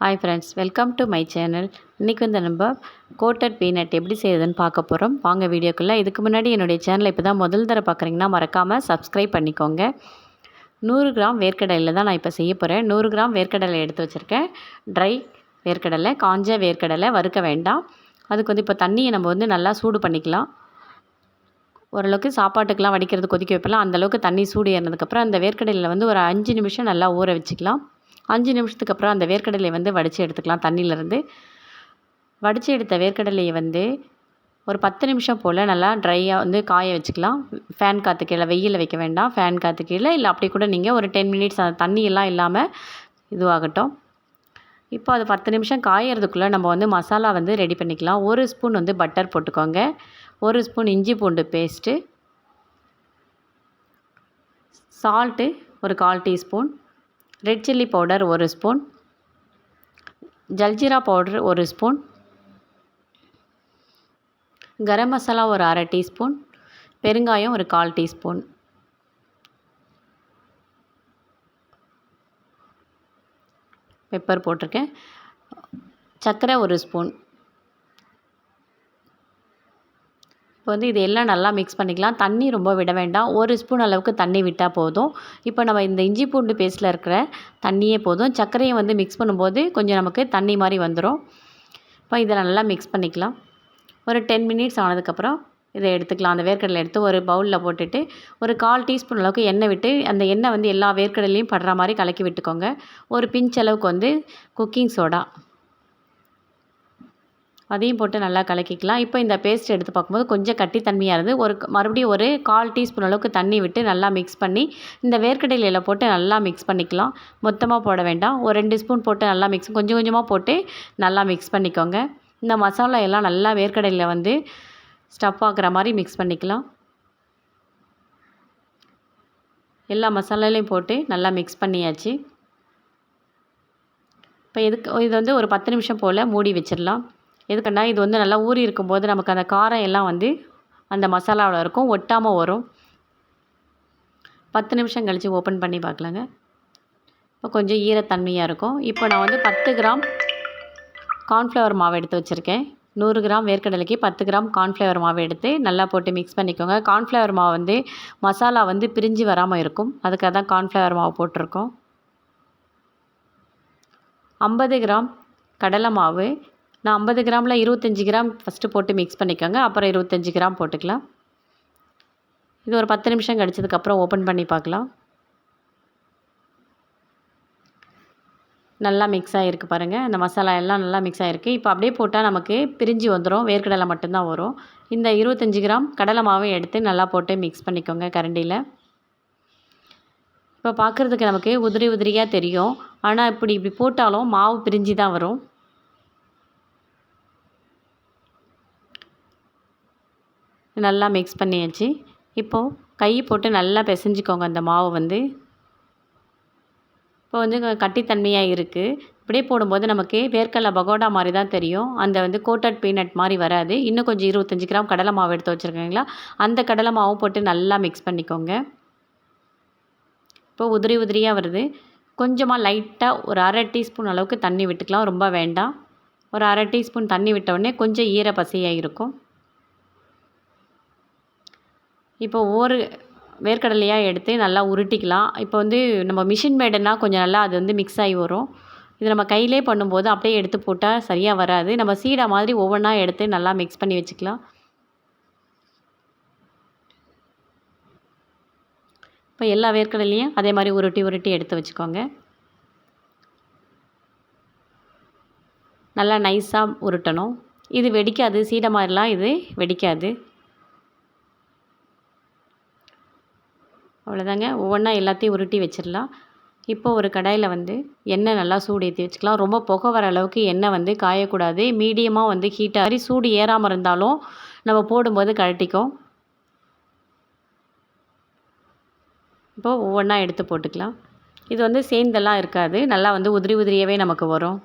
Hi friends, welcome to my channel. இன்றைக்கி வந்து நம்ம கோட்டட் பீனட் எப்படி செய்யுதுன்னு பார்க்க போகிறோம். வாங்க வீடியோக்குள்ளே. இதுக்கு முன்னாடி என்னுடைய சேனலை இப்போ தான் முதல் தடவை பார்க்குறீங்கன்னா மறக்காமல் சப்ஸ்கிரைப் பண்ணிக்கோங்க. 100 கிராம் வேர்க்கடலையில் தான் நான் இப்போ செய்ய போகிறேன். 100 கிராம் வேர்க்கடலை எடுத்து வச்சுருக்கேன். ட்ரை வேர்க்கடலை, காஞ்ச வேர்க்கடலை, வறுக்க வேண்டாம். அதுக்கு வந்து இப்போ தண்ணியை நம்ம வந்து நல்லா சூடு பண்ணிக்கலாம். ஓரளவுக்கு சாப்பாட்டுக்கெலாம் வடிக்கிறது கொதிக்க வைப்பலாம். அந்தளவுக்கு தண்ணி சூடு ஏறினதுக்கப்புறம் அந்த வேர்க்கடலையில் வந்து ஒரு 5 நிமிஷம் நல்லா ஊற வச்சுக்கலாம். 5 நிமிஷத்துக்கு அப்புறம் அந்த வேர்க்கடலையை வந்து வடித்து எடுத்துக்கலாம். தண்ணியிலேருந்து வடித்து எடுத்த வேர்க்கடலையை வந்து ஒரு 10 நிமிஷம் போல் நல்லா ட்ரையாக வந்து காய வச்சுக்கலாம். ஃபேன் காற்று கீழே, வெயிலில் வைக்க வேண்டாம். ஃபேன் காற்று கீழே, இல்லை அப்படி கூட நீங்கள் ஒரு 10 மினிட்ஸ் அந்த தண்ணியெல்லாம் இல்லாமல் இதுவாகட்டும். இப்போ அது 10 நிமிஷம் காயறதுக்குள்ளே நம்ம வந்து மசாலா வந்து ரெடி பண்ணிக்கலாம். 1 ஸ்பூன் வந்து பட்டர் போட்டுக்கோங்க. 1 ஸ்பூன் இஞ்சி பூண்டு பேஸ்ட்டு, சால்ட்டு ஒரு 1/4 teaspoon, red chilli powder 1 spoon, jaljeera powder 1 spoon, garam masala ஒரு 1/2 டீஸ்பூன், பெருங்காயம் ஒரு 1/4 டீஸ்பூன், பெப்பர் போட்டிருக்கேன், சர்க்கரை 1 ஸ்பூன். இப்போ வந்து இது எல்லாம் நல்லா மிக்ஸ் பண்ணிக்கலாம். தண்ணி ரொம்ப விட வேண்டாம். 1 ஸ்பூன் அளவுக்கு தண்ணி விட்டால் போதும். இப்போ நம்ம இந்த இஞ்சி பூண்டு பேஸ்ட்டில் இருக்கிற தண்ணியே போதும். சர்க்கரையை வந்து மிக்ஸ் பண்ணும்போது கொஞ்சம் நமக்கு தண்ணி மாதிரி வந்துடும். இப்போ இதை நல்லா மிக்ஸ் பண்ணிக்கலாம். ஒரு 10 மினிட்ஸ் ஆனதுக்கப்புறம் இதை எடுத்துக்கலாம். அந்த வேர்க்கடலை எடுத்து ஒரு பவுலில் போட்டுட்டு ஒரு 1/4 டீஸ்பூன் அளவுக்கு எண்ணெய் விட்டு, அந்த எண்ணெய் வந்து எல்லா வேர்க்கடலையும் படுற மாதிரி கலக்கி விட்டுக்கோங்க. ஒரு பிஞ்ச் அளவுக்கு வந்து குக்கிங் சோடா, அதையும் போட்டு நல்லா கலக்கிக்கலாம். இப்போ இந்த பேஸ்ட் எடுத்து பார்க்கும்போது கொஞ்சம் கட்டித்தன்மையாக இருந்து மறுபடியும் ஒரு 1/4 டீஸ்பூன் அளவுக்கு தண்ணி விட்டு நல்லா மிக்ஸ் பண்ணி இந்த வேர்க்கடலையில் போட்டு நல்லா மிக்ஸ் பண்ணிக்கலாம். மொத்தமாக போட வேண்டாம். ஒரு 2 ஸ்பூன் போட்டு நல்லா கொஞ்சம் கொஞ்சமாக போட்டு நல்லா மிக்ஸ் பண்ணிக்கோங்க. இந்த மசாலா எல்லாம் நல்லா வேர்க்கடலையில் வந்து ஸ்டஃப் ஆகுற மாதிரி மிக்ஸ் பண்ணிக்கலாம். எல்லா மசாலாலையும் போட்டு நல்லா மிக்ஸ் பண்ணியாச்சு. இப்போ இது வந்து ஒரு 10 நிமிஷம் போல் மூடி வச்சிடலாம். எதுக்குன்னா இது வந்து நல்லா ஊறி இருக்கும்போது நமக்கு அந்த காரம் எல்லாம் வந்து அந்த மசாலாவில் இருக்கும், ஒட்டாமல் வரும். 10 நிமிஷம் கழித்து ஓப்பன் பண்ணி பார்க்கலாங்க. இப்போ கொஞ்சம் ஈரத்தன்மையாக இருக்கும். இப்போ நான் வந்து 10 கிராம் கார்ன்ஃப்ளவர் மாவு எடுத்து வச்சுருக்கேன். 100 கிராம் வேர்க்கடலைக்கு 10 கிராம் கார்ன்ஃப்ளவர் மாவு எடுத்து நல்லா போட்டு மிக்ஸ் பண்ணிக்கோங்க. கார்ன்ஃப்ளவர் மாவு வந்து மசாலா வந்து பிரிஞ்சு வராமல் இருக்கும், அதுக்காக தான் கார்ன்ஃப்ளவர் மாவு போட்டிருக்கோம். 50 கிராம் கடலை மாவு. நான் 50 கிராமில் 25 கிராம் ஃபஸ்ட்டு போட்டு மிக்ஸ் பண்ணிக்கோங்க. அப்புறம் 25 கிராம் போட்டுக்கலாம். இது ஒரு 10 நிமிஷம் கழிச்சதுக்கப்புறம் ஓப்பன் பண்ணி பார்க்கலாம். நல்லா மிக்ஸ் ஆகிருக்கு பாருங்கள். அந்த மசாலா எல்லாம் நல்லா மிக்ஸ் ஆகிருக்கு. இப்போ அப்படியே போட்டால் நமக்கு பிரிஞ்சு வந்துடும், வேர்க்கடலை மட்டும்தான் வரும். இந்த 25 கிராம் கடலை மாவை எடுத்து நல்லா போட்டு மிக்ஸ் பண்ணிக்கோங்க கரண்டியில். இப்போ பார்க்குறதுக்கு நமக்கு உதிரி உதிரியாக தெரியும், ஆனால் இப்படி போட்டாலும் மாவு பிரிஞ்சு தான் வரும். நல்லா மிக்ஸ் பண்ணியாச்சு. இப்போது கை போட்டு நல்லா பிசைஞ்சிக்கோங்க அந்த மாவு வந்து. இப்போ வந்து கட்டித்தன்மையாக இருக்குது. இப்படியே போடும்போது நமக்கு வேர்க்கடலை பகோடா மாதிரி தான் தெரியும். அந்த வந்து கோட்டட் பீனட் மாதிரி வராது. இன்னும் கொஞ்சம் 25 கிராம் கடலை மாவு எடுத்து வச்சுருக்கீங்களா, அந்த கடலை மாவு போட்டு நல்லா மிக்ஸ் பண்ணிக்கோங்க. இப்போ உதிரி உதிரியாக வருது. கொஞ்சமாக லைட்டாக ஒரு 1/2 டீஸ்பூன் அளவுக்கு தண்ணி விட்டுக்கலாம், ரொம்ப வேண்டாம். ஒரு 1/2 டீஸ்பூன் தண்ணி விட்டவுடனே கொஞ்சம் ஈர பசையாக இருக்கும். இப்போ ஒவ்வொரு வேர்க்கடலையாக எடுத்து நல்லா உருட்டிக்கலாம். இப்போ வந்து நம்ம மிஷின் மேடுன்னா கொஞ்சம் நல்லா அது வந்து மிக்ஸ் ஆகி வரும். இது நம்ம கையிலே பண்ணும்போது அப்படியே எடுத்து போட்டால் சரியாக வராது. நம்ம சீடா மாதிரி ஒவ்வொன்றா எடுத்து நல்லா மிக்ஸ் பண்ணி வச்சுக்கலாம். இப்போ எல்லா வேர்க்கடலையும் அதே மாதிரி உருட்டி உருட்டி எடுத்து வச்சுக்கோங்க. நல்லா நைஸாக உருட்டணும். இது வெடிக்காது, சீடை மாதிரிலாம் இது வெடிக்காது. அவ்வளோதாங்க. ஒவ்வொன்றா எல்லாத்தையும் உருட்டி வச்சிடலாம். இப்போ ஒரு கடாயில் வந்து எண்ணெய் நல்லா சூடு ஏற்றி வச்சுக்கலாம். ரொம்ப புகை வர அளவுக்கு எண்ணெய் வந்து காயக்கூடாது. மீடியமாக வந்து ஹீட்டாக மாதிரி சூடு ஏறாமல் இருந்தாலும் நம்ம போடும்போது கழட்டிக்கும். இப்போது ஒவ்வொன்றா எடுத்து போட்டுக்கலாம். இது வந்து சேர்ந்தெல்லாம் இருக்காது, நல்லா வந்து உதிரி உதிரியாகவே நமக்கு வரும்.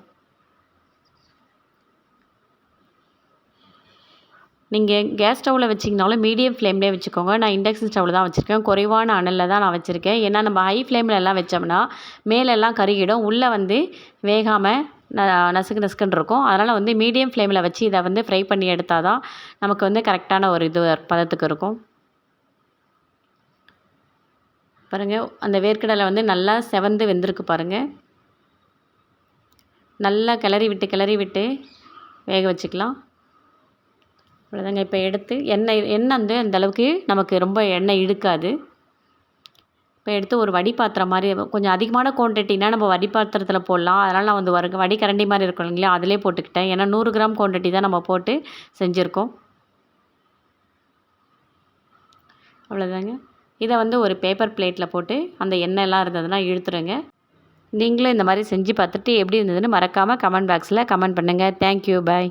நீங்கள் கேஸ் ஸ்டவ்வில் வச்சிங்கனாலும் மீடியம் ஃப்ளேம்லேயே வச்சுக்கோங்க. நான் இண்டக்ஷன் ஸ்டவ்வில் தான் வச்சுருக்கேன். குறைவான அனலில் தான் நான் வச்சுருக்கேன். ஏன்னா நம்ம ஹை ஃப்ளேமில் எல்லாம் வச்சோம்னா மேலெல்லாம் கருகிடும், உள்ளே வந்து வேகாமல் நசுக்கு நசுக்குன்னு இருக்கும். அதனால் வந்து மீடியம் ஃப்ளேமில் வச்சு இதை வந்து ஃப்ரை பண்ணி எடுத்தால் தான் நமக்கு வந்து கரெக்டான ஒரு இது பதத்துக்கு இருக்கும். பாருங்கள், அந்த வேர்க்கடலை வந்து நல்லா செவந்து வெந்திருக்கு பாருங்கள். நல்லா கிளறி விட்டு வேக வச்சுக்கலாம். அவ்வளோதாங்க. இப்போ எடுத்து எண்ணெய் வந்து அந்த அளவுக்கு நமக்கு ரொம்ப எண்ணெய் இழுக்காது. இப்போ எடுத்து ஒரு வடி பாத்திரம் மாதிரி கொஞ்சம் அதிகமான குவான்டிட்டினா நம்ம வடி பாத்திரத்தில் போடலாம். அதனால் நான் வந்து வடிகரண்டி மாதிரி இருக்கும் இல்லைங்களா, அதிலே போட்டுக்கிட்டேன். ஏன்னா 100 கிராம் குவான்டிட்டி தான் நம்ம போட்டு செஞ்சுருக்கோம். அவ்வளோதாங்க. இதை வந்து ஒரு பேப்பர் பிளேட்டில் போட்டு அந்த எண்ணெய்லாம் இருந்ததுன்னா இழுத்துருங்க. நீங்களும் இந்த மாதிரி செஞ்சு பார்த்துட்டு எப்படி இருந்ததுன்னு மறக்காமல் கமெண்ட் பாக்ஸில் கமெண்ட் பண்ணுங்கள். தேங்க்யூ, பாய்.